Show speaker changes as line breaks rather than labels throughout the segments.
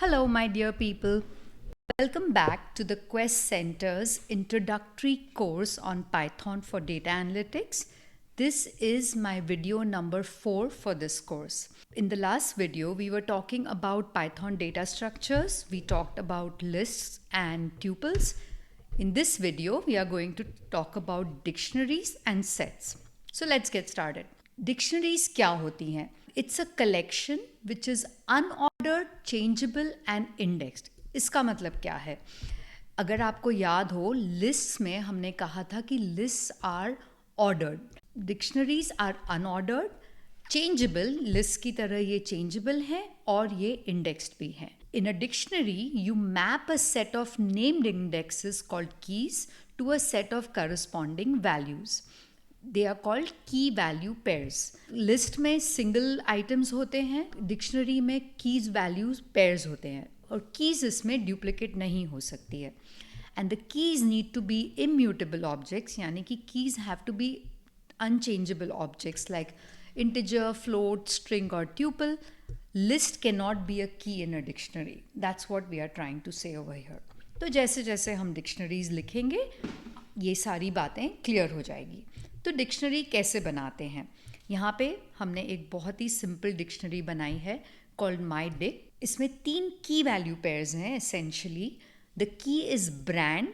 Hello, my dear people. Welcome back to the Quest Center's introductory course on Python for data analytics. This is my video number 4 for this course. In the last video, we were talking about Python data structures. We talked about lists and tuples. In this video, we are going to talk about dictionaries and sets. So let's get started. Dictionaries क्या होती हैं? It's a collection which is unordered, changeable and indexed. इसका मतलब क्या है? अगर आपको याद हो, lists में हमने कहा था कि lists are ordered. Dictionaries are unordered, changeable, lists की तरह ये changeable है और ये indexed भी हैं. In a dictionary, you map a set of named indexes called keys to a set of corresponding values. They are called key value pairs. List में single items होते हैं, डिक्शनरी में कीज वैल्यूज पेयर्स होते हैं और keys इसमें duplicate नहीं हो सकती है. And the keys need to be immutable objects, यानी कि keys have to be unchangeable objects like integer, float, string और tuple. List can not be a key in a dictionary. That's what we are trying to say over here. तो जैसे जैसे हम dictionaries लिखेंगे ये सारी बातें क्लियर हो जाएगी. तो डिक्शनरी कैसे बनाते हैं? यहाँ पे हमने एक बहुत ही सिंपल डिक्शनरी बनाई है कॉल्ड माई डिक. इसमें 3 की वैल्यू पेयर्स हैं essentially. The key is brand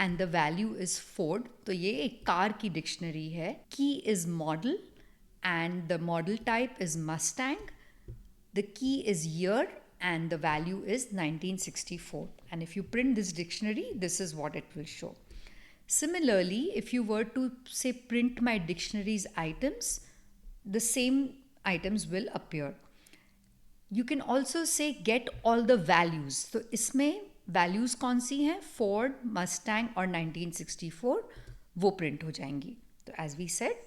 and the value is Ford. तो ये एक कार की डिक्शनरी है. की is model and the model type is Mustang. The key is year and the value is 1964. And if you print this dictionary, this is what it will show. Similarly, if you were to say print my dictionary's items, the same items will appear. You can also say get all the values. तो इसमें values कौन सी हैं? Ford, Mustang और 1964 वो print हो जाएंगी. तो as we said,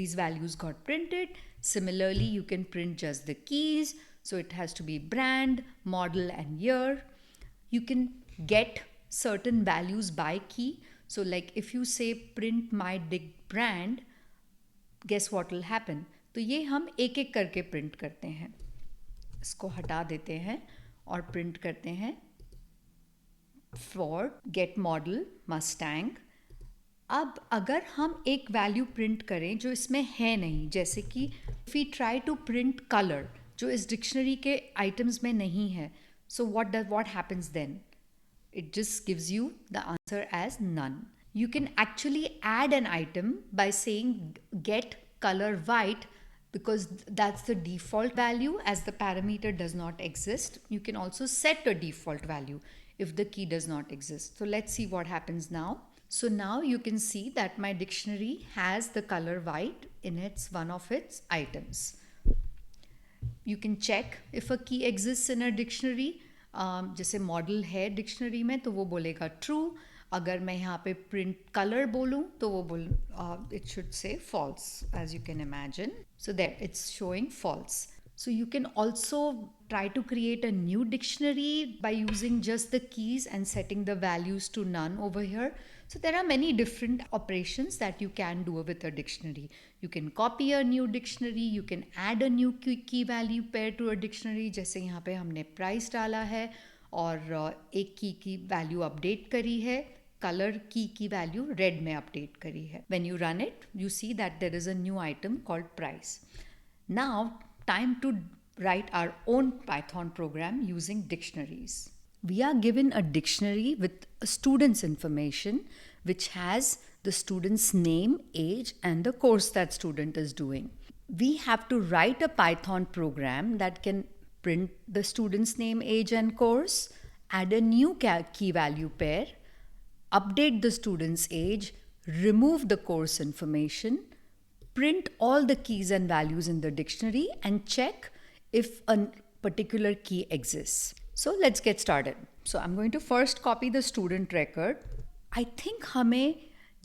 these values got printed. Similarly, you can print just the keys. So it has to be brand, model and year. You can get certain values by key. So like if you say print my dick brand, guess what will happen? तो ये हम एक एक करके print करते हैं. इसको हटा देते हैं और प्रिंट करते हैं Ford, get model, Mustang. अब अगर हम एक वैल्यू प्रिंट करें जो इसमें है नहीं, जैसे कि if we try to print color, जो इस डिक्शनरी के आइटम्स में नहीं है, सो what happens then? It just gives you the answer as none. You can actually add an item by saying get color white because that's the default value as the parameter does not exist. You can also set a default value if the key does not exist. So let's see what happens now. So now you can see that my dictionary has the color white in one of its items. You can check if a key exists in a dictionary. जैसे model है dictionary में तो वो बोलेगा true. अगर मैं यहाँ पे प्रिंट कलर बोलूँ तो वो it should say falls as you can imagine. So that it's showing falls. So you can also try to create a new dictionary by using just the keys and setting the values to none over here. So there are many different operations that you can do with a dictionary. You can copy a new dictionary, you can add a new key value pair to a dictionary. जैसे यहाँ पे हमने price डाला है और एक की value update करी है. Color की value red में update करी है. When you run it, you see that there is a new item called price. Now, time to write our own Python program using dictionaries. We are given a dictionary with a student's information which has the student's name, age and the course that student is doing. We have to write a Python program that can print the student's name, age and course, add a new key value pair, update the student's age, remove the course information, print all the keys and values in the dictionary and check if a particular key exists. So let's get started. So I'm going to first copy the student record. I think हमें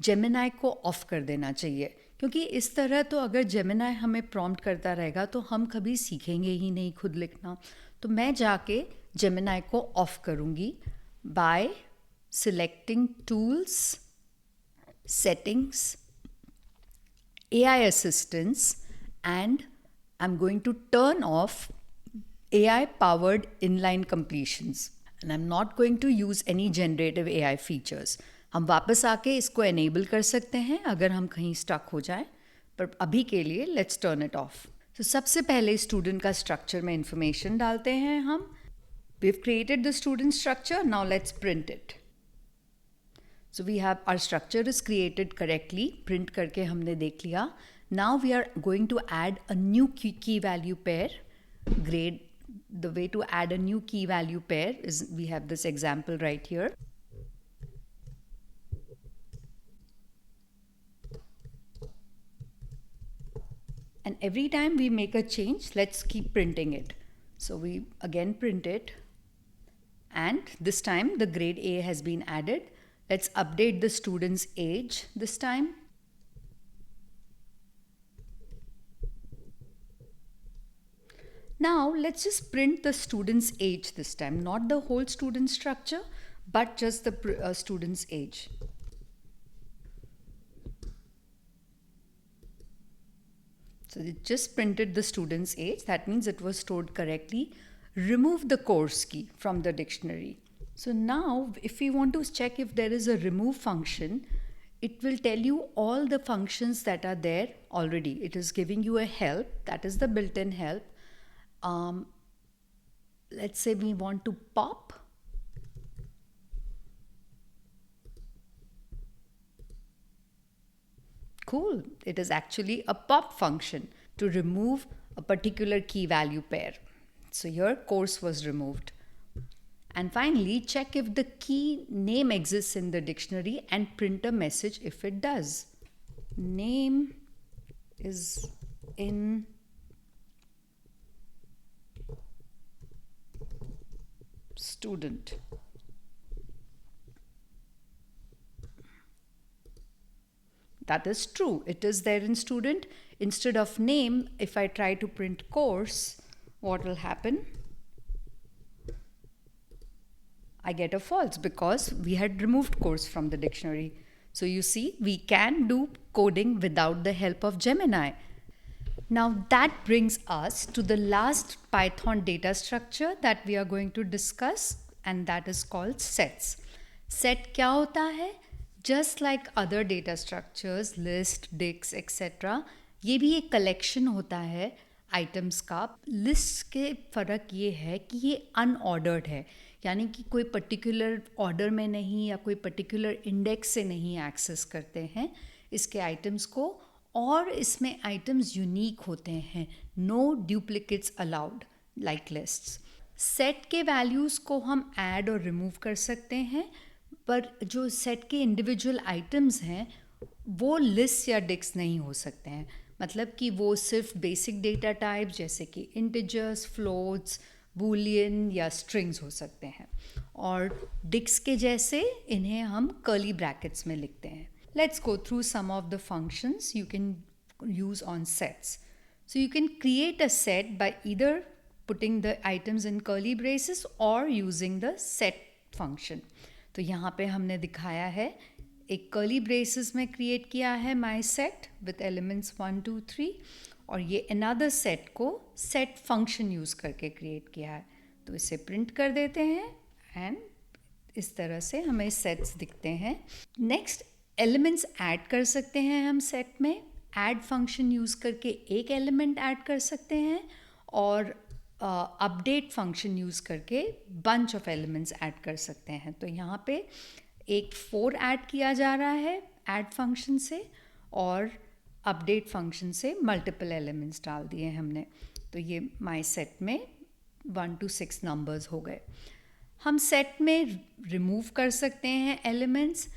Gemini को of कर देना चाहिए क्योंकि इस तरह तो अगर Gemini हमें प्रॉम्प्ट करता रहेगा तो हम कभी सीखेंगे ही नहीं खुद लिखना. तो मैं जाके Gemini को ऑफ करूँगी by selecting tools, settings, AI assistance, and I'm going to turn off AI powered inline completions. And I'm not going to use any generative AI features. हम वापस आके इसको enable कर सकते हैं अगर हम कहीं stuck हो जाए, पर अभी के लिए let's turn it off. तो सबसे पहले student का structure में information डालते हैं हम. We've created the student structure, now let's print it. So we have our structure is created correctly, print करके हमने देख लिया. Now we are going to add a new key value pair, grade. The way to add a new key value pair is we have this example right here. And every time we make a change, let's keep printing it. So we again print it. And this time the grade A has been added. Let's update the student's age this time. Now let's just print the student's age this time, not the whole student structure, but just the student's age. So it just printed the student's age. That means it was stored correctly. Remove the course key from the dictionary. So now if we want to check if there is a remove function, it will tell you all the functions that are there already. It is giving you a help, that is the built-in help. Let's say we want to pop. Cool, it is actually a pop function to remove a particular key value pair. So your course was removed. And finally, check if the key name exists in the dictionary and print a message if it does. Name is in student. That is true. It is there in student. Instead of name, if I try to print course, what will happen? I get a false because we had removed course from the dictionary. So you see, we can do coding without the help of Gemini. Now that brings us to the last Python data structure that we are going to discuss, and that is called sets. Set क्या होता है? Just like other data structures, list, dicts, etc. ये भी एक collection होता है items का. List के फ़र्क ये है कि ये unordered है, यानी कि कोई particular order में नहीं या कोई particular index से नहीं access करते हैं इसके items को, और इसमें items unique होते हैं. No duplicates allowed like lists. Set के values को हम add और remove कर सकते हैं, पर जो सेट के इंडिविजुअल आइटम्स हैं वो लिस्ट या डिक्स नहीं हो सकते हैं. मतलब कि वो सिर्फ बेसिक डेटा टाइप जैसे कि इंटिजर्स, फ्लोट्स, बूलियन या स्ट्रिंग्स हो सकते हैं, और डिक्स के जैसे इन्हें हम कर्ली ब्रैकेट्स में लिखते हैं. Let's go through some of the functions you can use on sets. So you can create a set by either putting the items in curly braces or using the set function. तो यहाँ पे हमने दिखाया है एक curly braces में create किया है माई सेट विथ एलिमेंट्स 1 2 3, और ये अनदर सेट को सेट फंक्शन यूज़ करके क्रिएट किया है. तो इसे प्रिंट कर देते हैं एंड इस तरह से हमें सेट्स दिखते हैं. नेक्स्ट, एलिमेंट्स ऐड कर सकते हैं हम सेट में. ऐड फंक्शन यूज़ करके एक एलिमेंट ऐड कर सकते हैं, और अपडेट फंक्शन यूज़ करके बंच ऑफ एलिमेंट्स ऐड कर सकते हैं. तो यहाँ पे एक 4 ऐड किया जा रहा है ऐड फंक्शन से, और अपडेट फंक्शन से मल्टीपल एलिमेंट्स डाल दिए हमने. तो ये माई सेट में 1 to 6 नंबर्स हो गए. हम सेट में रिमूव कर सकते हैं एलिमेंट्स.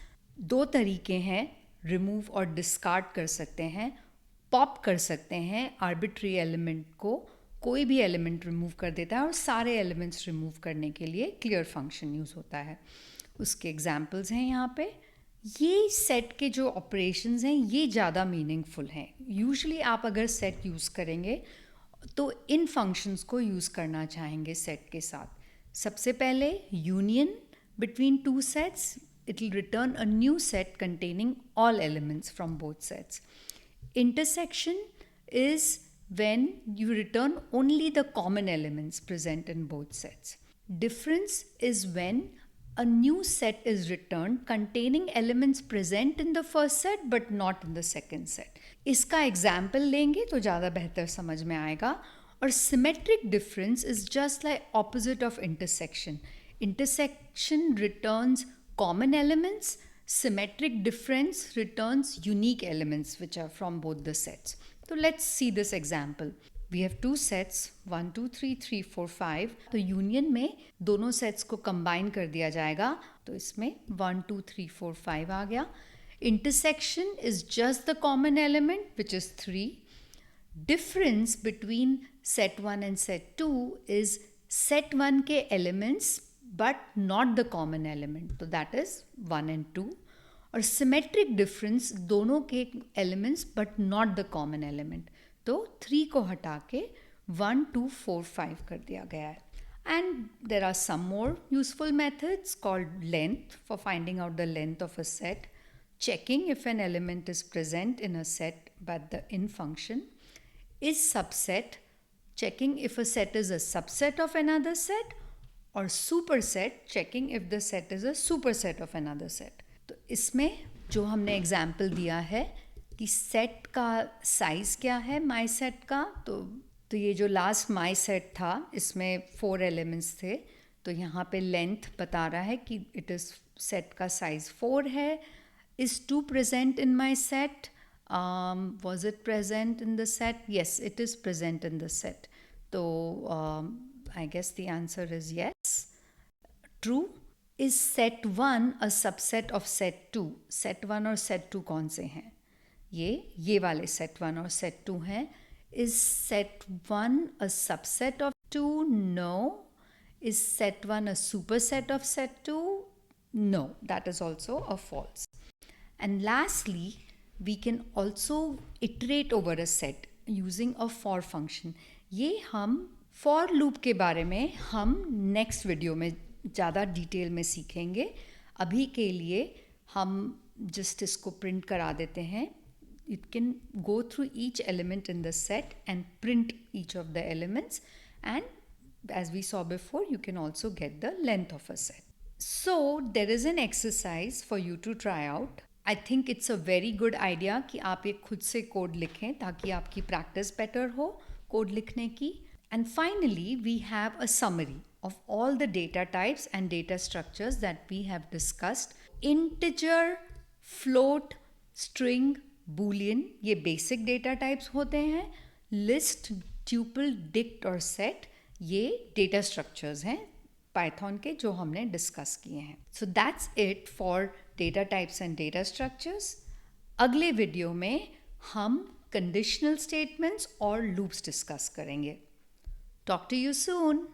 2 तरीके हैं, रिमूव और डिस्कार्ड कर सकते हैं. पॉप कर सकते हैं, आर्बिट्री एलिमेंट को कोई भी एलिमेंट रिमूव कर देता है, और सारे एलिमेंट्स रिमूव करने के लिए क्लियर फंक्शन यूज़ होता है. उसके एग्जाम्पल्स हैं यहाँ पे. ये सेट के जो ऑपरेशंस हैं ये ज़्यादा मीनिंगफुल हैं. यूजुअली आप अगर सेट यूज़ करेंगे तो इन फंक्शंस को यूज़ करना चाहेंगे सेट के साथ. सबसे पहले union between 2 sets, it will return a new set containing all elements from both sets. Intersection is when you return only the common elements present in both sets. Difference is when a new set is returned containing elements present in the first set but not in the second set. इसका example लेंगे तो ज़्यादा बेहतर समझ में आएगा. और symmetric difference is just like opposite of intersection. Intersection returns common elements. Symmetric difference returns unique elements which are from both the sets. So let's see this example. We have two sets 1 2 3 3 4 5. तो union में दोनों sets को combine कर दिया जाएगा. तो इसमें 1 2 3 4 5 आ गया. Intersection is just the common element which is 3. Difference between set 1 and set 2 is set 1 के elements but not the common element. तो that is 1 and 2. और सिमेट्रिक डिफरेंस दोनों के elements but not the common element. तो 3 को हटा के 1 2 4 5 कर दिया गया है. And there are some more useful methods called length for finding out the length of a set. Checking if an element is present in a set but the in function is subset, checking if a set is a subset of another set, or superset, checking if the set is a superset of another set. तो इसमें जो हमने example दिया है कि set का size क्या है माई सेट का. तो ये जो लास्ट माई सेट था इसमें 4 एलिमेंट्स थे. तो यहाँ पे लेंथ बता रहा है कि इट इज़ सेट का साइज़ 4 है. Is 2 present in my set? Was it present in the set? Yes, it is present in the set. So I guess the answer is yes. True. Is set 1 a subset of set 2? Set 1 और set 2 कौन से हैं? ये वाले set 1 और set 2 हैं. Is set 1 a subset of 2? No. Is set 1 a superset of set 2? No. That is also a false. And lastly, we can also iterate over a set using a for function. ये हम for loop के बारे में हम next video में ज़्यादा detail में सीखेंगे. अभी के लिए हम just इसको प्रिंट करा देते हैं. It can go through each element in the set and print each of the elements, and as we saw before, you can also get the length of a set. So there is an exercise for you to try out. I think it's a very good idea कि आप एक खुद से code लिखें ताकि आपकी practice better हो code लिखने की. And finally we have a summary of all the data types and data structures that we have discussed. Integer, float, string, boolean ये बेसिक डेटा टाइप्स होते हैं. लिस्ट, ट्यूपल, डिक्ट और set ये data structures हैं पाइथन के जो हमने discuss किए हैं. So that's it for data types and data structures. अगले वीडियो में हम कंडीशनल स्टेटमेंट्स और लूप्स डिस्कस करेंगे. Talk to you soon.